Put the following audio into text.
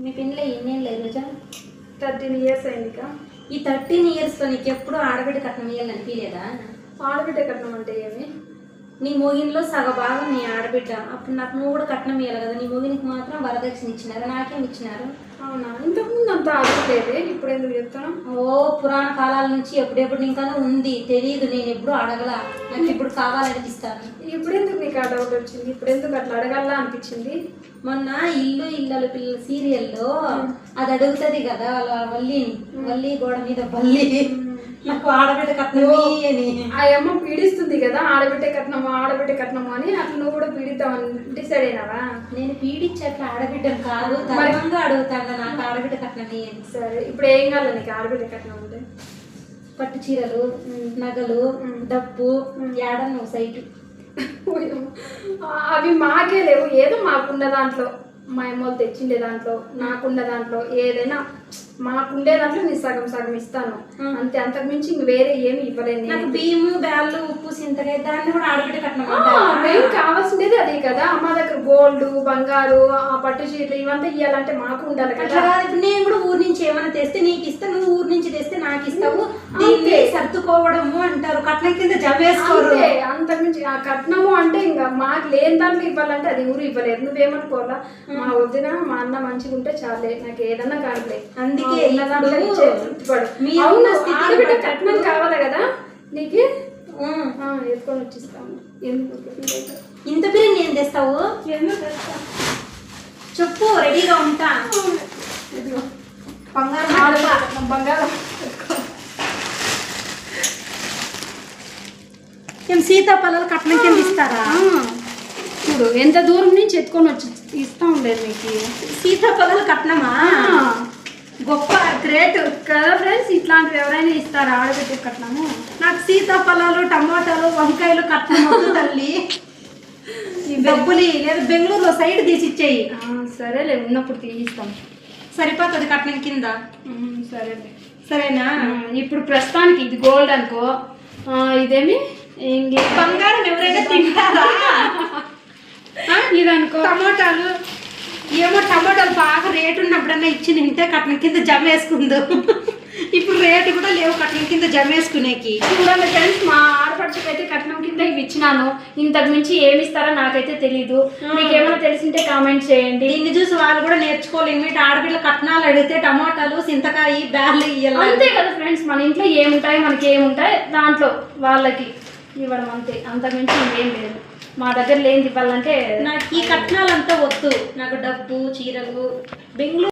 మీ పిల్లలు ఎన్నేళ్ళు రోజా? 13 ఇయర్స్ అయిందిక. ఈ 13 ఇయర్స్లో నీకు ఎప్పుడు ఆడబిడ్డ కట్నం ఇవ్వాలని అనిపించలేదా? ఆడబిడ్డ కట్నం అంటే ఏమి? నీ మోగిన్లో సగభాగం నీ ఆడబిడ్డ. అప్పుడు నాకు నువ్వు కూడా కట్నం ఇవ్వాలి కదా. నీ మోగినికి మాత్రం వరదక్షిణ ఇచ్చినారు, నాకేం ఇచ్చినారు? అవునా? ఇంతకుముందు అంతా అడగలేదే, ఇప్పుడు ఎందుకు చెప్తాను? ఓ పురాణ కాలాల నుంచి ఎప్పుడెప్పుడు ఇంకా ఉంది తెలియదు. నేను ఎప్పుడు అడగల, నాకు ఇప్పుడు కావాలనిపిస్తాను. ఇప్పుడు ఎందుకు నీకు ఆ డౌట్ వచ్చింది? ఇప్పుడు ఎందుకు అట్లా అడగాలా అనిపించింది? మొన్న ఇల్లు ఇళ్ళలు పిల్లల సీరియల్లో అది అడుగుతుంది కదా వాళ్ళ వల్లి గోడ మీద బల్లి, నాకు ఆడబిడ్డ కట్నం అని. ఆ అమ్మ పీడిస్తుంది కదా, ఆడబిడ్డ కట్నము అని. అట్లా నువ్వు కూడా పీడిద్దామని డిసైడ్ అయినావా? నేను పీడించట్లా, ఆడబిడ్డను కాదు ధర్మంగా అడుగుతాను నాకు ఆడబిడ్డ కట్నం అని. సరే, ఇప్పుడు ఏం కావాలి నీకు ఆడబిడ్డ కట్నం అంటే? పట్టు చీరలు, నగలు, డబ్బు, ఏడను సైటు. అవి మాకే లేవు, ఏదో మాకున్న దాంట్లో, మా అమ్మలు తెచ్చిండే దాంట్లో, నాకున్న దాంట్లో ఏదైనా మాకుండే దాంట్లో నేను సగం సగం ఇస్తాను అంతే. అంతకు మించి ఇంక వేరే ఏమి ఇవ్వలేదు. నాకు బియ్యము, బ్యాళ్ళు, ఉప్పు, సింతకాయ దాన్ని కూడా ఆడబిడ్డ కట్నం. మేము కావాల్సిండేది అదే కదా. మా దగ్గర గోల్డ్, బంగారు, ఆ పట్టు చీరలు ఇవంతా ఇవ్వాలంటే మాకు ఉండాలి కదా. నేను కూడా ఊరి నుంచి ఏమైనా తెస్తే నీకు ఇస్తా, నువ్వు ఊరి నుంచి తెస్తే నాకు ఇస్తావు. దీన్ని సర్దుకోవడము అంటారు, కట్నం కింద జమ వేసుకోరు. అంతకు మించి ఆ కట్నము అంటే ఇంకా మాకు లేని దాంట్లో ఇవ్వాలంటే అది ఊరు ఇవ్వలేదు. నువ్వేమనుకోవాలా, మా వదిన మా అన్న మంచిగా ఉంటే చాలే, నాకు ఏదన్నా కాదులే. అందుకే ఆడబిడ్డ కట్నం కావాలి కదా నీకు, ఎత్తుకొని వచ్చిస్తాము. ఇంత పేరు నేను తెస్తావు? చెప్పు, రెడీగా ఉంటా. బంగారం ఏం సీతాఫలాలు కట్నం కింద ఇస్తారా? చూడు ఎంత దూరం నుంచి ఎత్తుకొని వచ్చి ఇస్తా ఉండేది మీకు. సీతాఫలాలు కట్నమా? గొప్ప గ్రేట్ కదా ఫ్రెండ్స్. ఇట్లాంటివి ఎవరైనా ఇస్తారా ఆడబిడ్డ కట్నము? నాకు సీతాఫలాలు, టమాటాలు, వంకాయలు కట్నం వద్దు తల్లి. ఈ డబ్బులి లేదా బెంగళూరులో సైడ్ తీసి ఇచ్చేయి. సరేలే, ఉన్నప్పుడు తీయిస్తాం. సరిపోతుంది కట్నం కింద. సరేలే, సరేనా? ఇప్పుడు ప్రస్తుతానికి ఇది గోల్డ్ అనుకో, ఇదేమి బంగారం ఎవరైనా తింటారా? ఇది అనుకో టమాటాలు, ఏమో టమాటాలు బాగా రేటు ఉన్నప్పుడన్నా ఇచ్చి నింటే కట్నం కింద జమ వేసుకుందు. ఇప్పుడు రేటు కూడా లేవు కట్నం కింద జమ వేసుకునేకి. చూడండి ఫ్రెండ్స్, మా ఆడపడుచుకి అయితే కట్నం కింద ఇవి ఇచ్చినాను. ఇంతకు మించి ఏమి ఇస్తారో నాకైతే తెలీదు. మీకు ఏమైనా తెలిసింటే కామెంట్ చేయండి. దీన్ని చూసి వాళ్ళు కూడా నేర్చుకోలేము. వీటి ఆడపిల్ల కట్నాలు అడిగితే టమాటాలు, సింతకాయ, బ్యార్లు ఇవ్వాలి. అంతే కదా ఫ్రెండ్స్, మన ఇంట్లో ఏముంటాయి మనకి ఏముంటాయి దాంట్లో వాళ్ళకి ఇవ్వడం అంతే. అంతకు మించి ఇంకేం లేదు. మా దగ్గర లేనిది ఇవ్వాలంటే నాకు ఈ కట్నాలంతా వద్దు. నాకు డబ్బు, చీరలు, బెంగళూరు